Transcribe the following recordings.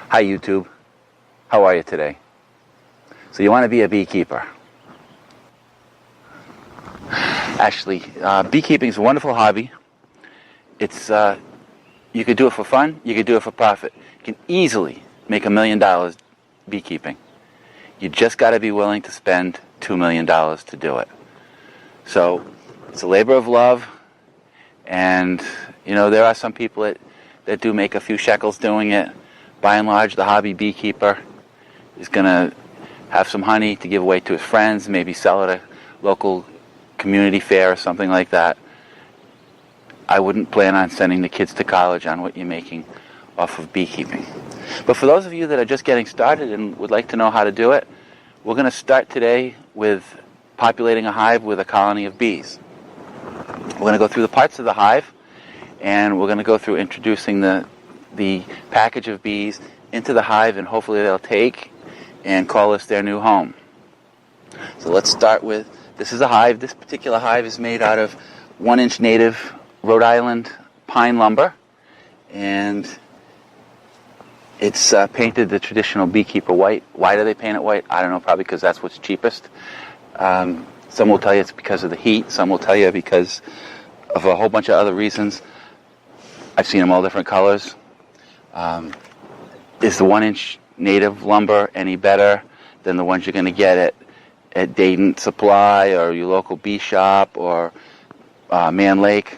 Hi YouTube, how are you today? So you want to be a beekeeper. Actually, beekeeping is a wonderful hobby. It's you could do it for fun, you could do it for profit. You can easily make $1 million beekeeping. You just got to be willing to spend $2 million to do it. So it's a labor of love, and there are some people that do make a few shekels doing it. By and large, the hobby beekeeper is going to have some honey to give away to his friends, maybe sell at a local community fair or something like that. I wouldn't plan on sending the kids to college on what you're making off of beekeeping. But for those of you that are just getting started and would like to know how to do it, we're going to start today with populating a hive with a colony of bees. We're going to go through the parts of the hive, and we're going to go through introducing the package of bees into the hive, and hopefully they'll take and call us their new home. So let's start with, this is a hive. This particular hive is made out of 1-inch native Rhode Island pine lumber, and it's painted the traditional beekeeper white. Why do they paint it white? I don't know, probably because that's what's cheapest. Some will tell you it's because of the heat. Some will tell you because of a whole bunch of other reasons. I've seen them all different colors. Is the 1-inch native lumber any better than the ones you're going to get at Dayton Supply or your local bee shop or Man Lake?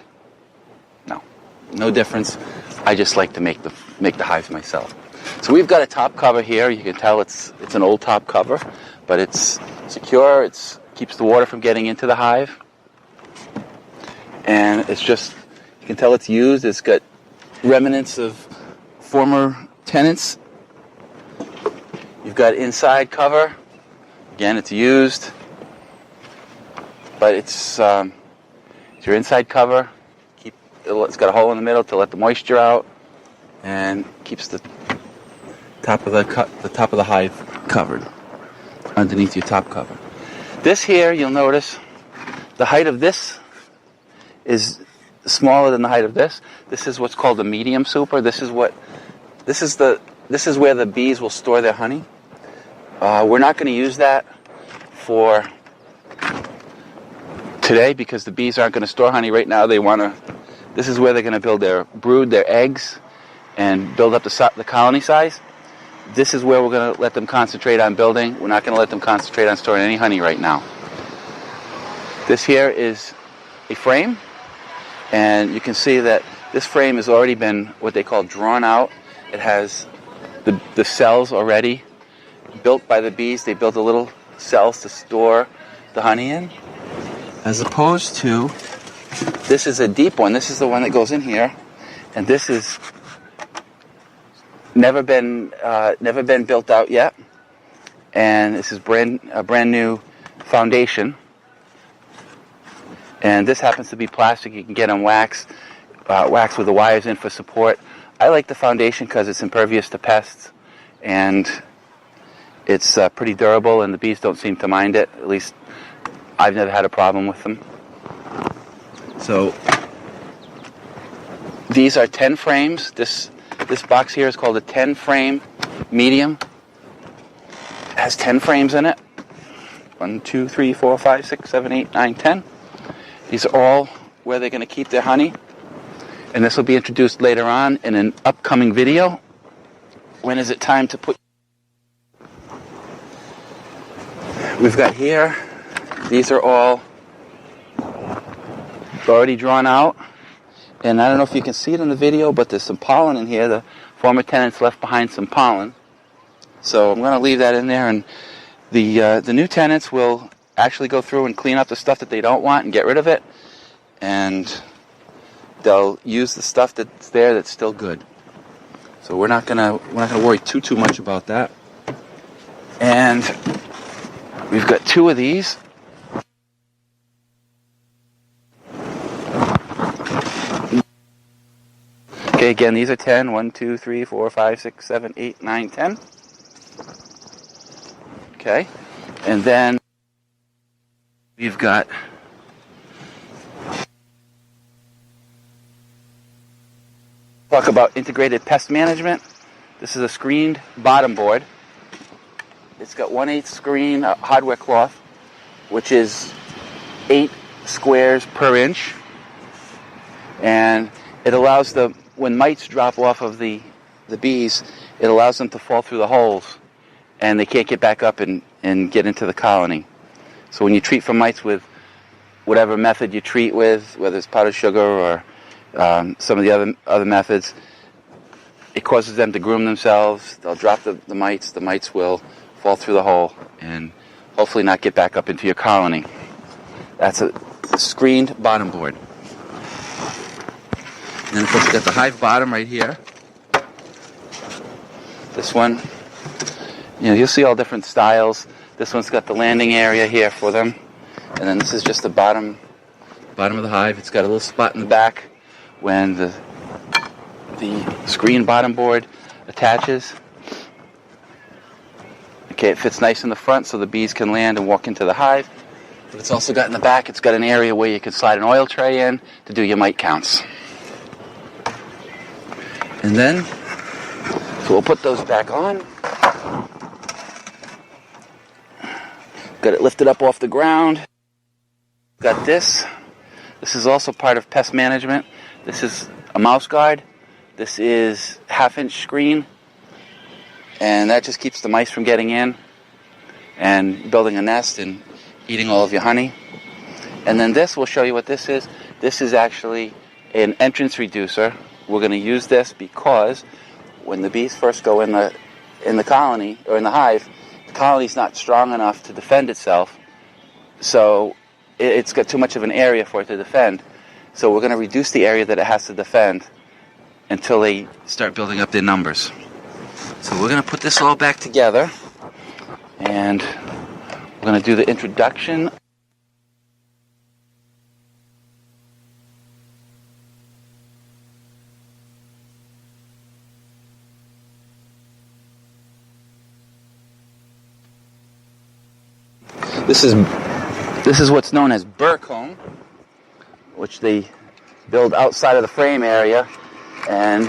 No difference. I just like to make the hives myself. So we've got a top cover here. You can tell it's an old top cover, but it's secure. It keeps the water from getting into the hive, and it's just, you can tell it's used. It's got remnants of former tenants. You've got inside cover. Again, it's used, but it's your inside cover. It's got a hole in the middle to let the moisture out, and keeps the top of the hive covered underneath your top cover. This here, you'll notice, the height of this is smaller than the height of this. This is what's called a medium super. This is where the bees will store their honey. We're not going to use that for today because the bees aren't going to store honey right now. This is where they're going to build their brood, their eggs, and build up the colony size. This is where we're going to let them concentrate on building. We're not going to let them concentrate on storing any honey right now. This here is a frame, and you can see that this frame has already been what they call drawn out. It has the cells already built by the bees. They built the little cells to store the honey in, as opposed to, this is a deep one. This is the one that goes in here, and this is never been built out yet. And this is a brand new foundation. And this happens to be plastic. You can get on wax with the wires in for support. I like the foundation because it's impervious to pests, and it's pretty durable, and the bees don't seem to mind it. At least I've never had a problem with them. So these are 10 frames. This box here is called a 10 frame medium. It has 10 frames in it. 1, 2, 3, 4, 5, 6, 7, 8, 9, 10. These are all where they're going to keep their honey. And this will be introduced later on in an upcoming video. When is it time to put? We've got here, these are all already drawn out, and I don't know if you can see it in the video, but there's some pollen in here. The former tenants left behind some pollen, so I'm going to leave that in there, and the new tenants will actually go through and clean up the stuff that they don't want and get rid of it, and they'll use the stuff that's there that's still good. So we're not gonna worry too much about that. And we've got 2 of these. Okay, again, these are 10. 1, 2, 3, 4, 5, 6, 7, 8, 9, 10. Okay, and then we've got talk about integrated pest management. This is a screened bottom board. It's got 1/8 screen hardware cloth, which is 8 squares per inch, and it allows when mites drop off of the bees, it allows them to fall through the holes, and they can't get back up and get into the colony. So when you treat for mites with whatever method you treat with, whether it's powdered sugar or some of the other methods, it causes them to groom themselves. They'll drop the mites. The mites will fall through the hole and hopefully not get back up into your colony. That's a screened bottom board. And then of course you got the hive bottom right here. This one, you'll see all different styles. This one's got the landing area here for them. And then this is just the bottom of the hive. It's got a little spot in the back when the screen bottom board attaches. Okay, it fits nice in the front so the bees can land and walk into the hive. But it's also got in the back, it's got an area where you can slide an oil tray in to do your mite counts. And then, so we'll put those back on. Got it lifted up off the ground. Got this. This is also part of pest management. This is a mouse guard. This is 1/2-inch screen. And that just keeps the mice from getting in and building a nest and eating all of your honey. And then this, we'll show you what this is. This is actually an entrance reducer. We're going to use this because when the bees first go in the colony or in the hive, the colony's not strong enough to defend itself. So it's got too much of an area for it to defend. So we're going to reduce the area that it has to defend until they start building up their numbers. So we're going to put this all back together, and we're going to do the introduction. This is what's known as burr comb, which they build outside of the frame area, and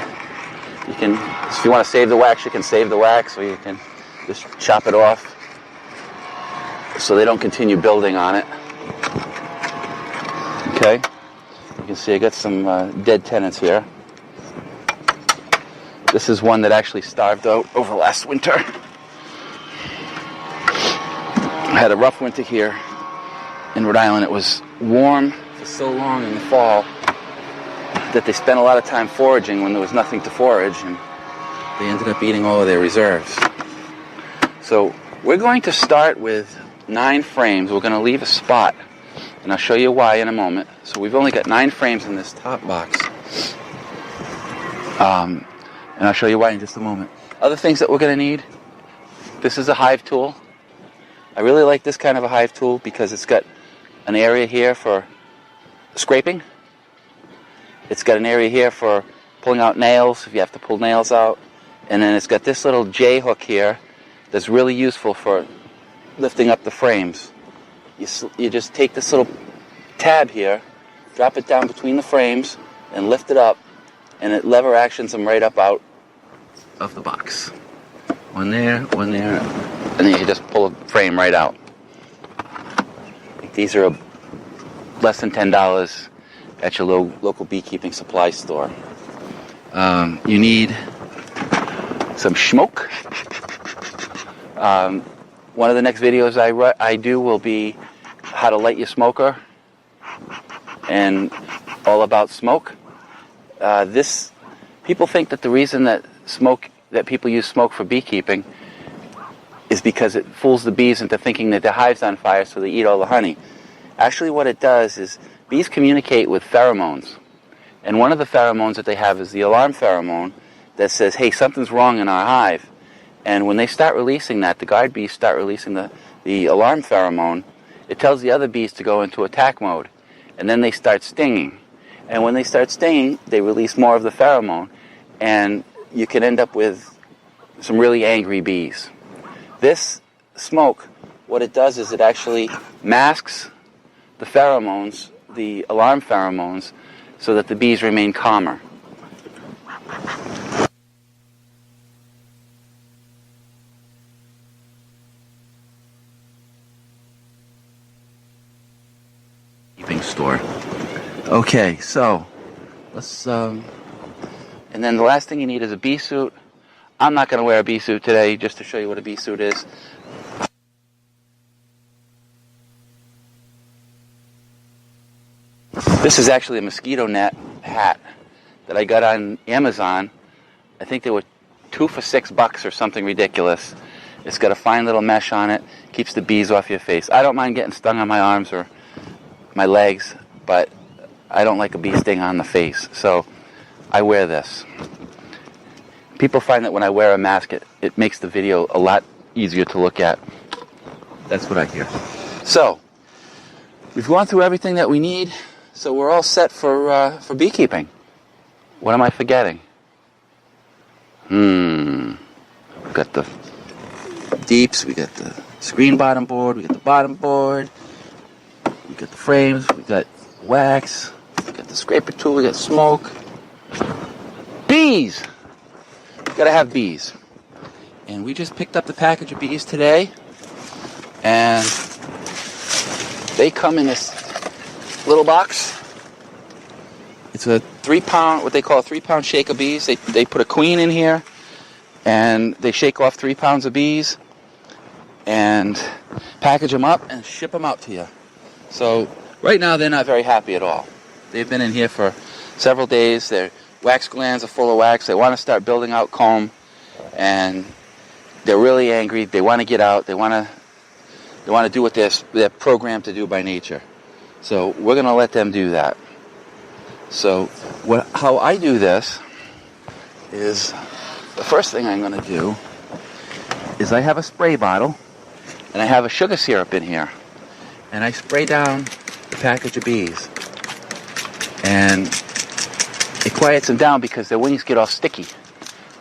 you can, if you want to save the wax, you can save the wax, or you can just chop it off so they don't continue building on it. Okay, you can see I got some dead tenants here. This is one that actually starved out over last winter. I had a rough winter here in Rhode Island. It was warm for so long in the fall that they spent a lot of time foraging when there was nothing to forage, and they ended up eating all of their reserves. So we're going to start with 9 frames. We're going to leave a spot, and I'll show you why in a moment. So we've only got 9 frames in this top box, and I'll show you why in just a moment. Other things that we're going to need: this is a hive tool. I really like this kind of a hive tool because it's got an area here for scraping. It's got an area here for pulling out nails, if you have to pull nails out. And then it's got this little J hook here that's really useful for lifting up the frames. You just take this little tab here, drop it down between the frames, and lift it up, and it lever actions them right up out of the box. One there, and then you just pull a frame right out. These are less than $10 at your local beekeeping supply store. You need some smoke. One of the next videos I do will be how to light your smoker and all about smoke. People think that the reason that people use smoke for beekeeping is because it fools the bees into thinking that the hive's on fire, so they eat all the honey. Actually, what it does is bees communicate with pheromones. And one of the pheromones that they have is the alarm pheromone that says, hey, something's wrong in our hive. And when they start releasing that, the guard bees start releasing the alarm pheromone, it tells the other bees to go into attack mode. And then they start stinging. And when they start stinging, they release more of the pheromone. And you can end up with some really angry bees. This smoke, what it does is it actually masks the pheromones, the alarm pheromones, so that the bees remain calmer. store. Okay, so let's and then the last thing you need is a bee suit. I'm not going to wear a bee suit today just to show you what a bee suit is. This is actually a mosquito net hat that I got on Amazon. I think they were 2 for $6 or something ridiculous. It's got a fine little mesh on it, keeps the bees off your face. I don't mind getting stung on my arms or my legs, but I don't like a bee sting on the face, so I wear this. People find that when I wear a mask, it makes the video a lot easier to look at. That's what I hear. So, we've gone through everything that we need, so we're all set for beekeeping. What am I forgetting? We've got the deeps, we got the screen bottom board, we got the bottom board, we got the frames, we got wax, we got the scraper tool, we got smoke. Bees! Gotta have bees. And we just picked up the package of bees today, and they come in this little box. It's a 3-pound, what they call a 3-pound shake of bees. They put a queen in here, and they shake off 3 pounds of bees, and package them up and ship them out to you. So right now they're not very happy at all. They've been in here for several days. Their wax glands are full of wax. They want to start building out comb, and they're really angry. They want to get out. They want to do what they're programmed to do by nature. So we're going to let them do that. So how I do this is, the first thing I'm going to do is I have a spray bottle, and I have a sugar syrup in here, and I spray down the package of bees, and it quiets them down because their wings get all sticky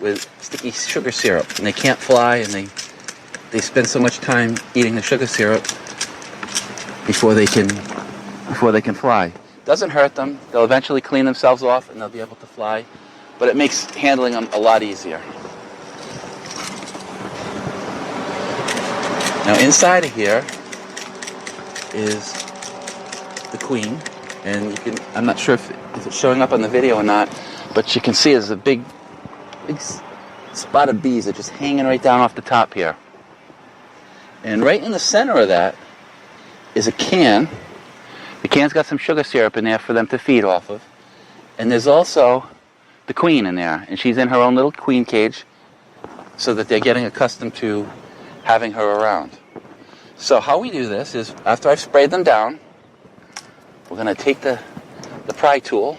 with sticky sugar syrup, and they can't fly, and they spend so much time eating the sugar syrup before they can fly. Doesn't hurt them. They'll eventually clean themselves off and they'll be able to fly, but it makes handling them a lot easier. Now inside of here is the queen, and I'm not sure if it's showing up on the video or not, but you can see there's a big spot of bees that are just hanging right down off the top here. And right in the center of that is a can. The can's got some sugar syrup in there for them to feed off of. And there's also the queen in there, and she's in her own little queen cage so that they're getting accustomed to having her around. So how we do this is, after I've sprayed them down, we're going to take the pry tool,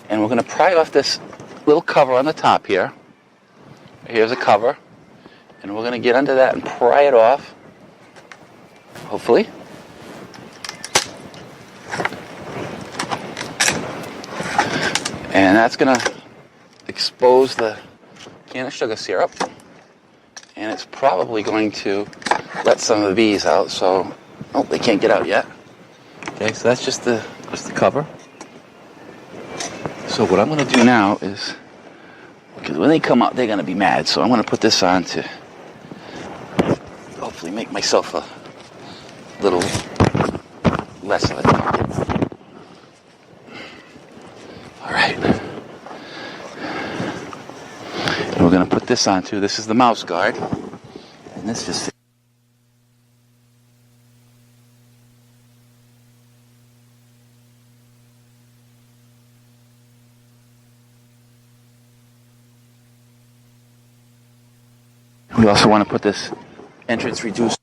and we're going to pry off this little cover on the top here. Here's a cover, and we're going to get under that and pry it off, hopefully. And that's going to expose the can of sugar syrup, and it's probably going to let some of the bees out, so they can't get out yet. Okay, so that's just the cover. So what I'm going to do now is, because when they come out they're going to be mad, so I'm going to put this on to hopefully make myself a little less of a target. Alright. And we're going to put this on too. This is the mouse guard. And this just... We also want to put this entrance reducer.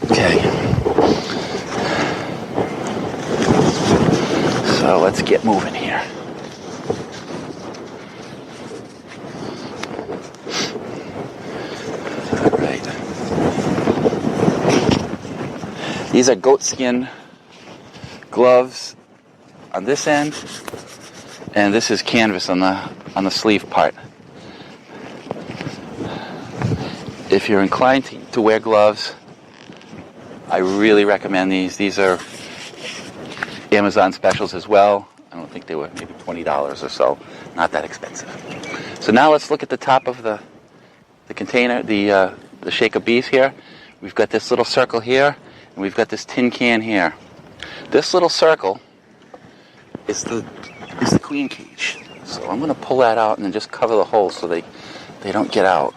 Okay. So let's get moving here. These are goatskin gloves on this end, and this is canvas on the sleeve part. If you're inclined to wear gloves, I really recommend these. These are Amazon specials as well. I don't think they were maybe $20 or so. Not that expensive. So now let's look at the top of the container, the shake of bees here. We've got this little circle here, and we've got this tin can here. This little circle is the queen cage. So I'm going to pull that out and then just cover the hole so they don't get out,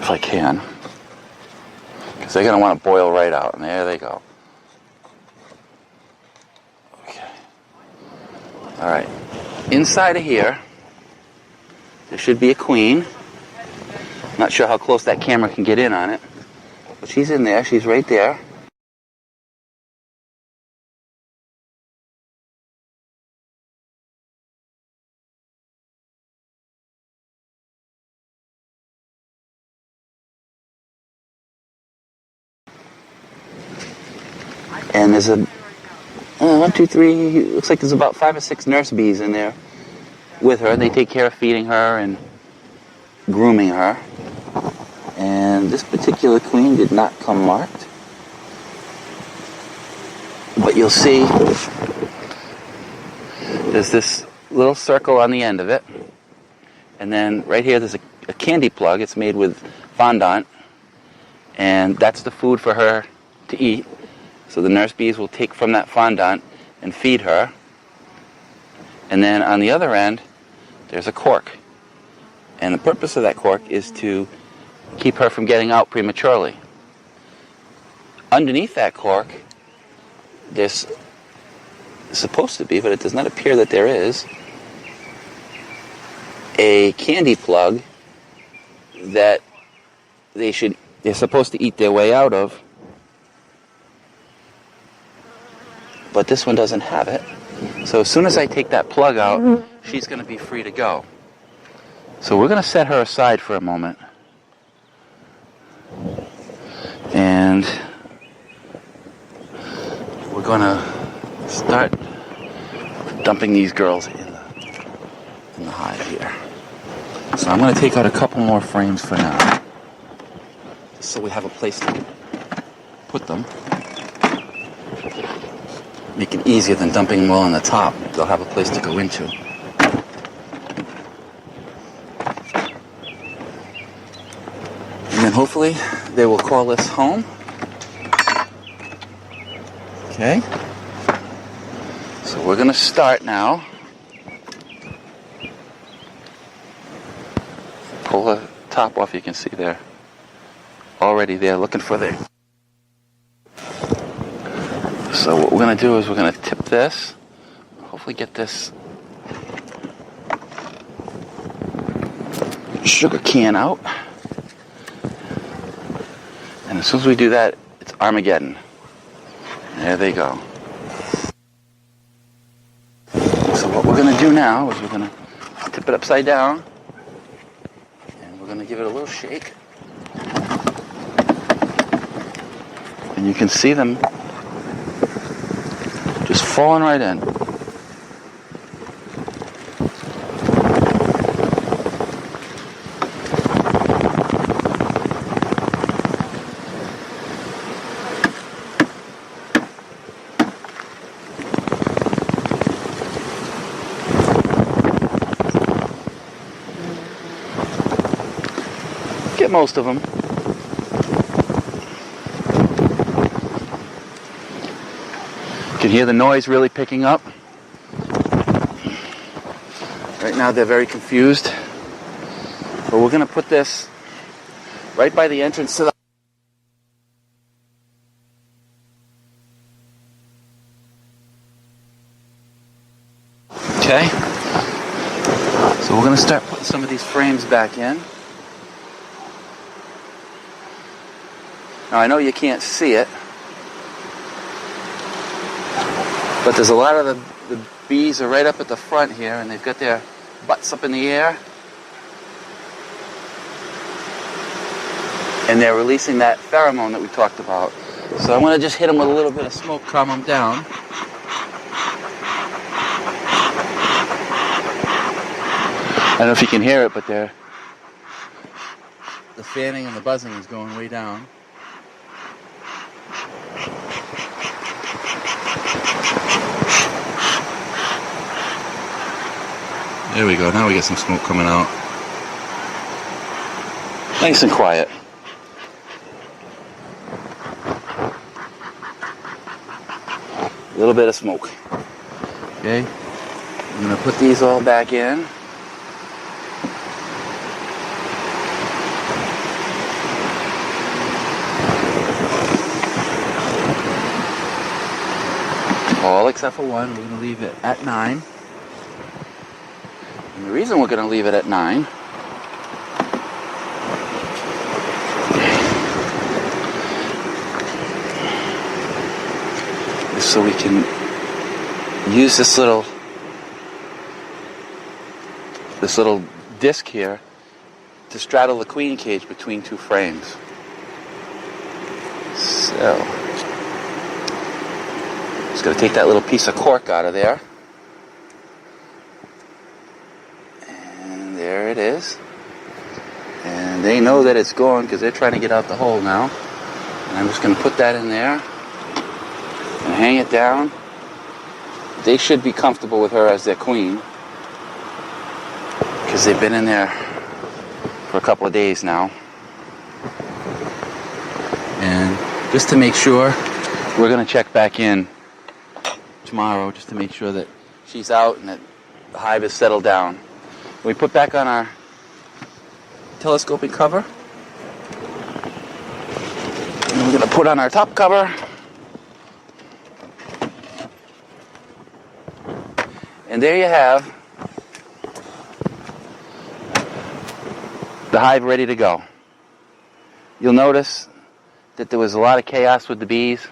if I can. Because they're going to want to boil right out, and there they go. Okay. All right. Inside of here, there should be a queen. Not sure how close that camera can get in on it, but she's in there. She's right there. And there's a 1, 2, 3. Looks like there's about 5 or 6 nurse bees in there with her. They take care of feeding her and grooming her. And this particular queen did not come marked. But you'll see there's this little circle on the end of it. And then right here there's a candy plug. It's made with fondant. And that's the food for her to eat. So the nurse bees will take from that fondant and feed her. And then on the other end, there's a cork. And the purpose of that cork is to keep her from getting out prematurely. Underneath that cork, there's supposed to be, but it does not appear that there is, a candy plug that they're supposed to eat their way out of. But this one doesn't have it. So as soon as I take that plug out, she's going to be free to go. So we're going to set her aside for a moment. And we're going to start dumping these girls in the hive here. So I'm going to take out a couple more frames for now, just so we have a place to put them. Make it easier than dumping them all on the top. They'll have a place to go into. And then hopefully they will call us home. Okay. So we're going to start now. Pull the top off. You can see they're already there looking for their... So what we're going to do is we're going to tip this, hopefully get this sugar can out. And as soon as we do that, it's Armageddon. There they go. So what we're going to do now is we're going to tip it upside down, and we're going to give it a little shake. And you can see them just falling right in. Get most of them. You can hear the noise really picking up. Right now they're very confused. But we're going to put this right by the entrance to the... Okay. So we're going to start putting some of these frames back in. Now I know you can't see it, but there's a lot of the bees are right up at the front here, and they've got their butts up in the air. And they're releasing that pheromone that we talked about. So I'm going to just hit them with a little bit of smoke, calm them down. I don't know if you can hear it, but they're fanning and the buzzing is going way down. There we go. Now we get some smoke coming out. Nice and quiet. A little bit of smoke. Okay. I'm going to put these all back in. All except for one. We're going to leave it at 9. And the reason we're going to leave it at 9 is so we can use this little disc here to straddle the queen cage between 2 frames. So, just going to take that little piece of cork out of there. And there it is. And they know that it's gone because they're trying to get out the hole now. And I'm just going to put that in there and hang it down. They should be comfortable with her as their queen because they've been in there for a couple of days now. And just to make sure, we're going to check back in tomorrow just to make sure that she's out and that the hive is settled down. We put back on our telescoping cover. And we're going to put on our top cover. And there you have the hive ready to go. You'll notice that there was a lot of chaos with the bees.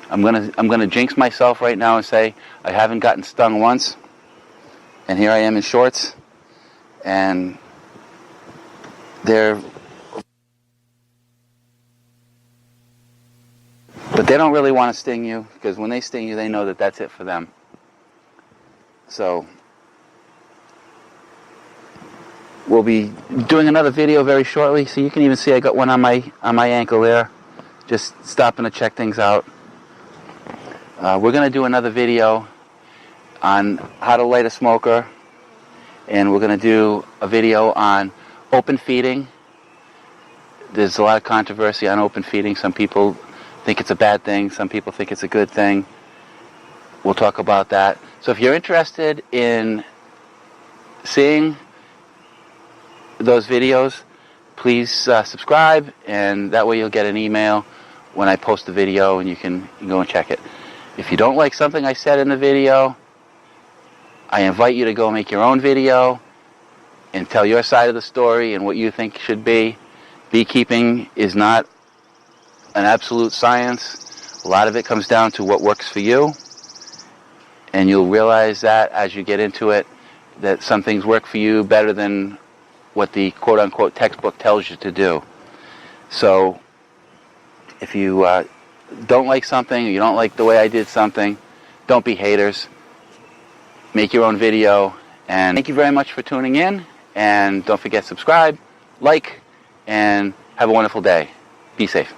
I'm gonna jinx myself right now and say I haven't gotten stung once. And here I am in shorts. And but they don't really want to sting you because when they sting you, they know that that's it for them. So we'll be doing another video very shortly. So you can even see I got one on my ankle there. Just stopping to check things out. We're going to do another video on how to light a smoker. And we're going to do a video on open feeding. There's a lot of controversy on open feeding. Some people think it's a bad thing. Some people think it's a good thing. We'll talk about that. So if you're interested in seeing those videos, please subscribe, and that way you'll get an email when I post the video, and you can go and check it. If you don't like something I said in the video, I invite you to go make your own video and tell your side of the story and what you think should be. Beekeeping is not an absolute science. A lot of it comes down to what works for you. And you'll realize that as you get into it, that some things work for you better than what the quote-unquote textbook tells you to do. So if you don't like something, or you don't like the way I did something, don't be haters. Make your own video. And thank you very much for tuning in. And don't forget, subscribe, like, and have a wonderful day. Be safe.